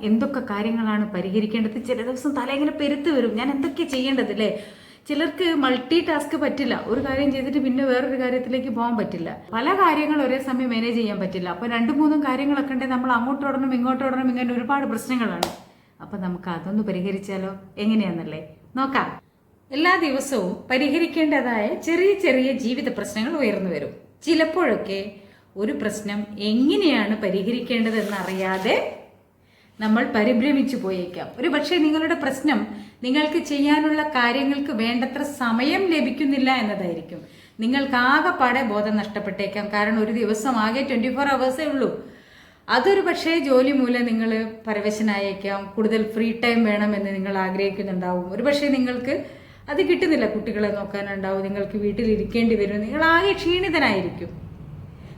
എന്തൊക്കെ കാര്യങ്ങളാണ് പരിഹരിക്കേണ്ടത്. ചില ദിവസം തല ഇങ്ങനെ പെരുത്ത് വരും, ഞാൻ എന്തൊക്കെ ചെയ്യേണ്ടത് അല്ലേ. ചിലർക്ക് മൾട്ടി ടാസ്ക് പറ്റില്ല, ഒരു കാര്യം ചെയ്തിട്ട് പിന്നെ വേറൊരു കാര്യത്തിലേക്ക് പോകാൻ പറ്റില്ല. പല കാര്യങ്ങൾ ഒരേ സമയം മാനേജ് ചെയ്യാൻ പറ്റില്ല. അപ്പോൾ 2-3 കാര്യങ്ങളൊക്കെ ഉണ്ടെങ്കിൽ നമ്മൾ അങ്ങോട്ടോടണം ഇങ്ങോട്ടോടണം, ഇങ്ങനെ ഒരുപാട് പ്രശ്നങ്ങളാണ്. അപ്പം നമുക്ക് അതൊന്ന് പരിഹരിച്ചാലോ, എങ്ങനെയാണെന്നല്ലേ നോക്കാം. എല്ലാ ദിവസവും പരിഹരിക്കേണ്ടതായ ചെറിയ ചെറിയ ജീവിത പ്രശ്നങ്ങൾ ഉയർന്നു വരും. ചിലപ്പോഴൊക്കെ ഒരു പ്രശ്നം എങ്ങനെയാണ് പരിഹരിക്കേണ്ടതെന്ന് അറിയാതെ നമ്മൾ പരിഭ്രമിച്ചു പോയേക്കാം. ഒരു പക്ഷേ നിങ്ങളുടെ പ്രശ്നം നിങ്ങൾക്ക് ചെയ്യാനുള്ള കാര്യങ്ങൾക്ക് വേണ്ടത്ര സമയം ലഭിക്കുന്നില്ല എന്നതായിരിക്കും. നിങ്ങൾക്ക് ആകെപ്പാടെ ബോധം നഷ്ടപ്പെട്ടേക്കാം. കാരണം ഒരു ദിവസം ആകെ 24 hours ഉള്ളൂ. അതൊരു പക്ഷേ ജോലി മൂലം നിങ്ങൾ പരവശനായേക്കാം. കൂടുതൽ ഫ്രീ ടൈം വേണമെന്ന് നിങ്ങൾ ആഗ്രഹിക്കുന്നുണ്ടാവും. ഒരു പക്ഷേ നിങ്ങൾക്ക് അത് കിട്ടുന്നില്ല, കുട്ടികളെ നോക്കാനുണ്ടാവും, നിങ്ങൾക്ക് വീട്ടിലിരിക്കേണ്ടി വരും, നിങ്ങൾ ആകെ ക്ഷീണിതനായിരിക്കും,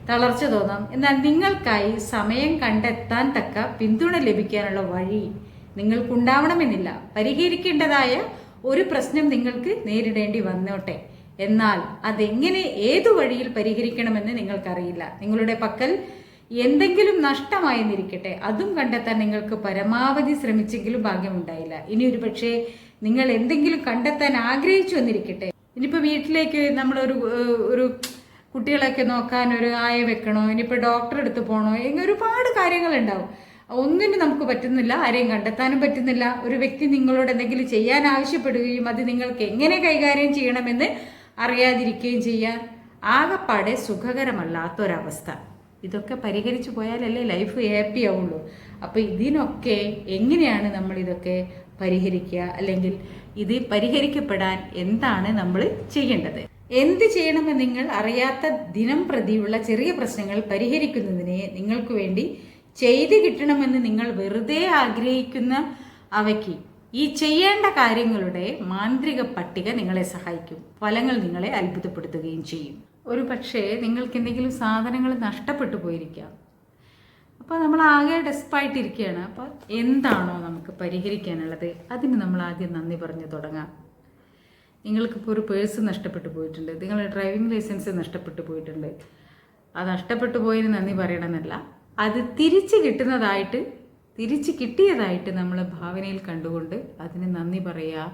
തളർച്ച തോന്നാം. എന്നാൽ നിങ്ങൾക്കായി സമയം കണ്ടെത്താൻ തക്ക പിന്തുണ ലഭിക്കാനുള്ള വഴി നിങ്ങൾക്കുണ്ടാവണമെന്നില്ല. പരിഹരിക്കേണ്ടതായ ഒരു പ്രശ്നം നിങ്ങൾക്ക് നേരിടേണ്ടി വന്നോട്ടെ, എന്നാൽ അതെങ്ങനെ ഏതു വഴിയിൽ പരിഹരിക്കണമെന്ന് നിങ്ങൾക്കറിയില്ല. നിങ്ങളുടെ പക്കൽ എന്തെങ്കിലും നഷ്ടമായെന്നിരിക്കട്ടെ, അതും കണ്ടെത്താൻ നിങ്ങൾക്ക് പരമാവധി ശ്രമിച്ചെങ്കിലും ഭാഗ്യമുണ്ടായില്ല. ഇനി ഒരു പക്ഷേ നിങ്ങൾ എന്തെങ്കിലും കണ്ടെത്താൻ ആഗ്രഹിച്ചു എന്നിരിക്കട്ടെ. ഇനിയിപ്പോൾ വീട്ടിലേക്ക് ഒരു കുട്ടികളൊക്കെ നോക്കാൻ ഒരു ആയ വെക്കണോ, ഇനിയിപ്പോൾ ഡോക്ടറെ അടുത്ത് പോകണോ, ഇങ്ങനെ ഒരുപാട് കാര്യങ്ങളുണ്ടാവും. ഒന്നിനും നമുക്ക് പറ്റുന്നില്ല, ആരെയും കണ്ടെത്താനും പറ്റുന്നില്ല. ഒരു വ്യക്തി നിങ്ങളോട് എന്തെങ്കിലും ചെയ്യാൻ ആവശ്യപ്പെടുകയും അത് നിങ്ങൾക്ക് എങ്ങനെ കൈകാര്യം ചെയ്യണമെന്ന് അറിയാതിരിക്കുകയും ചെയ്യാൻ ആകെപ്പാടെ സുഖകരമല്ലാത്തൊരവസ്ഥ. ഇതൊക്കെ പരിഹരിച്ചു പോയാലല്ലേ ലൈഫ് ഹാപ്പി ആവുള്ളൂ. അപ്പോൾ ഇതിനൊക്കെ എങ്ങനെയാണ് നമ്മൾ ഇതൊക്കെ പരിഹരിക്കുക, അല്ലെങ്കിൽ ഇത് പരിഹരിക്കപ്പെടാൻ എന്താണ് നമ്മൾ ചെയ്യേണ്ടത്, എന്ത് ചെയ്യണമെന്ന് നിങ്ങൾ അറിയാത്ത ദിനം പ്രതിയുള്ള ചെറിയ പ്രശ്നങ്ങൾ പരിഹരിക്കുന്നതിനെ നിങ്ങൾക്ക് വേണ്ടി ചെയ്തു കിട്ടണമെന്ന് നിങ്ങൾ വെറുതെ ആഗ്രഹിക്കുന്ന അവയ്ക്ക് ഈ ചെയ്യേണ്ട കാര്യങ്ങളുടെ മാന്ത്രിക പട്ടിക നിങ്ങളെ സഹായിക്കും. ഫലങ്ങൾ നിങ്ങളെ അത്ഭുതപ്പെടുത്തുകയും ചെയ്യും. ഒരു പക്ഷേ നിങ്ങൾക്ക് എന്തെങ്കിലും സാധനങ്ങൾ നഷ്ടപ്പെട്ടു പോയിരിക്കാം. അപ്പോൾ നമ്മൾ ആകെ ഡെസ്പായിട്ടിരിക്കുകയാണ്. അപ്പോൾ എന്താണോ നമുക്ക് പരിഹരിക്കാനുള്ളത് അതിന് നമ്മൾ ആദ്യം നന്ദി പറഞ്ഞു തുടങ്ങാം. നിങ്ങൾക്കിപ്പോൾ ഒരു പേഴ്സ് നഷ്ടപ്പെട്ടു പോയിട്ടുണ്ട്, നിങ്ങളുടെ ഡ്രൈവിംഗ് ലൈസൻസ് നഷ്ടപ്പെട്ടു പോയിട്ടുണ്ട്. അത് നഷ്ടപ്പെട്ടു പോയതിന് നന്ദി പറയണമെന്നല്ല, അത് തിരിച്ച് കിട്ടിയതായിട്ട് നമ്മൾ ഭാവനയിൽ കണ്ടുകൊണ്ട് അതിന് നന്ദി പറയുക.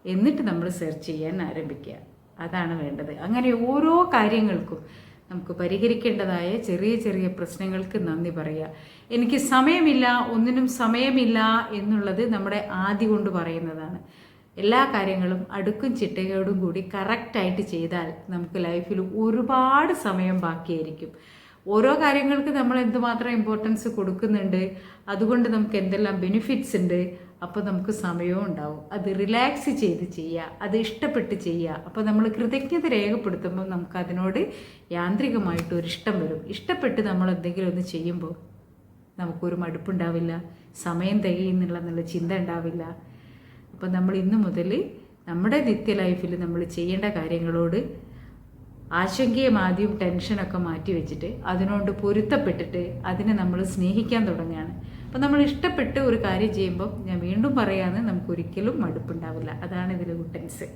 എന്നിട്ട് നമ്മൾ സെർച്ച് ചെയ്യാൻ ആരംഭിക്കുക. അതാണ് വേണ്ടത്. അങ്ങനെ ഓരോ കാര്യങ്ങൾക്കും നമുക്ക് പരിഹരിക്കേണ്ടതായ ചെറിയ ചെറിയ പ്രശ്നങ്ങൾക്ക് നന്ദി പറയുക. എനിക്ക് സമയമില്ല, ഒന്നിനും സമയമില്ല എന്നുള്ളത് നമ്മുടെ ആദ്യം കൊണ്ട് പറയുന്നതാണ്. എല്ലാ കാര്യങ്ങളും അടുക്കും ചിട്ടയോടും കൂടി കറക്റ്റായിട്ട് ചെയ്താൽ നമുക്ക് ലൈഫിൽ ഒരുപാട് സമയം ബാക്കിയായിരിക്കും. ഓരോ കാര്യങ്ങൾക്ക് നമ്മൾ എന്തുമാത്രം ഇമ്പോർട്ടൻസ് കൊടുക്കുന്നുണ്ട്, അതുകൊണ്ട് നമുക്ക് എന്തെല്ലാം ബെനിഫിറ്റ്സ് ഉണ്ട്. അപ്പോൾ നമുക്ക് സമയവും ഉണ്ടാവും. അത് റിലാക്സ് ചെയ്ത് ചെയ്യുക, അത് ഇഷ്ടപ്പെട്ട് ചെയ്യുക. അപ്പോൾ നമ്മൾ കൃതജ്ഞത രേഖപ്പെടുത്തുമ്പോൾ നമുക്ക് അതിനോട് യാന്ത്രികമായിട്ടൊരു ഇഷ്ടം വരും. ഇഷ്ടപ്പെട്ട് നമ്മൾ എന്തെങ്കിലും ഒന്ന് ചെയ്യുമ്പോൾ നമുക്കൊരു മടുപ്പുണ്ടാവില്ല, സമയം തികയുന്നുള്ള ചിന്ത ഉണ്ടാവില്ല. അപ്പോൾ നമ്മൾ ഇന്ന് മുതൽ നമ്മുടെ നിത്യ ലൈഫിൽ നമ്മൾ ചെയ്യേണ്ട കാര്യങ്ങളോട് ആശങ്കയും ആദ്യം ടെൻഷനൊക്കെ മാറ്റി വെച്ചിട്ട് അതിനോട് പൊരുത്തപ്പെട്ടിട്ട് അതിനെ നമ്മൾ സ്നേഹിക്കാൻ തുടങ്ങുകയാണ്. അപ്പോൾ നമ്മൾ ഇഷ്ടപ്പെട്ട് ഒരു കാര്യം ചെയ്യുമ്പോൾ, ഞാൻ വീണ്ടും പറയാമെന്ന്, നമുക്കൊരിക്കലും മടുപ്പുണ്ടാവില്ല. അതാണ് ഇതിലെ ഗുഡൻസ്.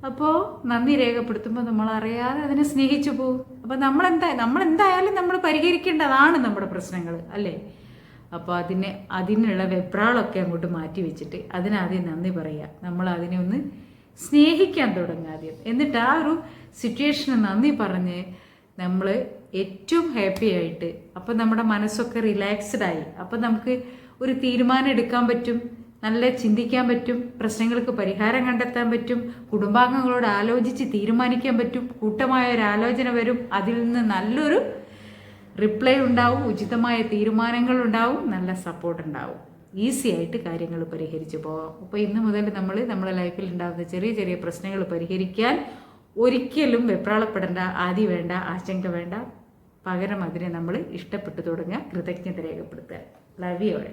അപ്പോൾ നന്ദി രേഖപ്പെടുത്തുമ്പോൾ നമ്മളറിയാതെ അതിനെ സ്നേഹിച്ചു പോകും. അപ്പോൾ നമ്മളെന്തായാലും നമ്മൾ പരിഹരിക്കേണ്ടതാണ് നമ്മുടെ പ്രശ്നങ്ങൾ അല്ലേ. അപ്പോൾ അതിനുള്ള വെപ്രാളൊക്കെ അങ്ങോട്ട് മാറ്റി വെച്ചിട്ട് അതിനാദ്യം നന്ദി പറയുക. നമ്മൾ അതിനെ ഒന്ന് സ്നേഹിക്കാൻ തുടങ്ങുക ആദ്യം. എന്നിട്ട് ആ ഒരു സിറ്റുവേഷന് നന്ദി പറഞ്ഞ് നമ്മൾ ഏറ്റവും ഹാപ്പി ആയിട്ട്, അപ്പോൾ നമ്മുടെ മനസ്സൊക്കെ റിലാക്സ്ഡായി. അപ്പോൾ നമുക്ക് ഒരു തീരുമാനം എടുക്കാൻ പറ്റും, നല്ല ചിന്തിക്കാൻ പറ്റും, പ്രശ്നങ്ങൾക്ക് പരിഹാരം കണ്ടെത്താൻ പറ്റും, കുടുംബാംഗങ്ങളോട് ആലോചിച്ച് തീരുമാനിക്കാൻ പറ്റും, കൂട്ടമായ ഒരു ആലോചന വരും, അതിൽ നിന്ന് നല്ലൊരു റിപ്ലൈ ഉണ്ടാവും, ഉചിതമായ തീരുമാനങ്ങൾ ഉണ്ടാവും, നല്ല സപ്പോർട്ട് ഉണ്ടാവും. ഈസി ആയിട്ട് കാര്യങ്ങൾ പരിഹരിച്ചു പോകാം. അപ്പോൾ ഇന്ന് മുതൽ നമ്മുടെ ലൈഫിൽ ഉണ്ടാകുന്ന ചെറിയ ചെറിയ പ്രശ്നങ്ങൾ പരിഹരിക്കാൻ ഒരിക്കലും വെപ്രാളപ്പെടേണ്ട, ആദി വേണ്ട, ആശങ്ക വേണ്ട. പകരം അതിനെ നമ്മൾ ഇഷ്ടപ്പെട്ടു തുടങ്ങുക, കൃതജ്ഞത രേഖപ്പെടുത്തുക. Love you all.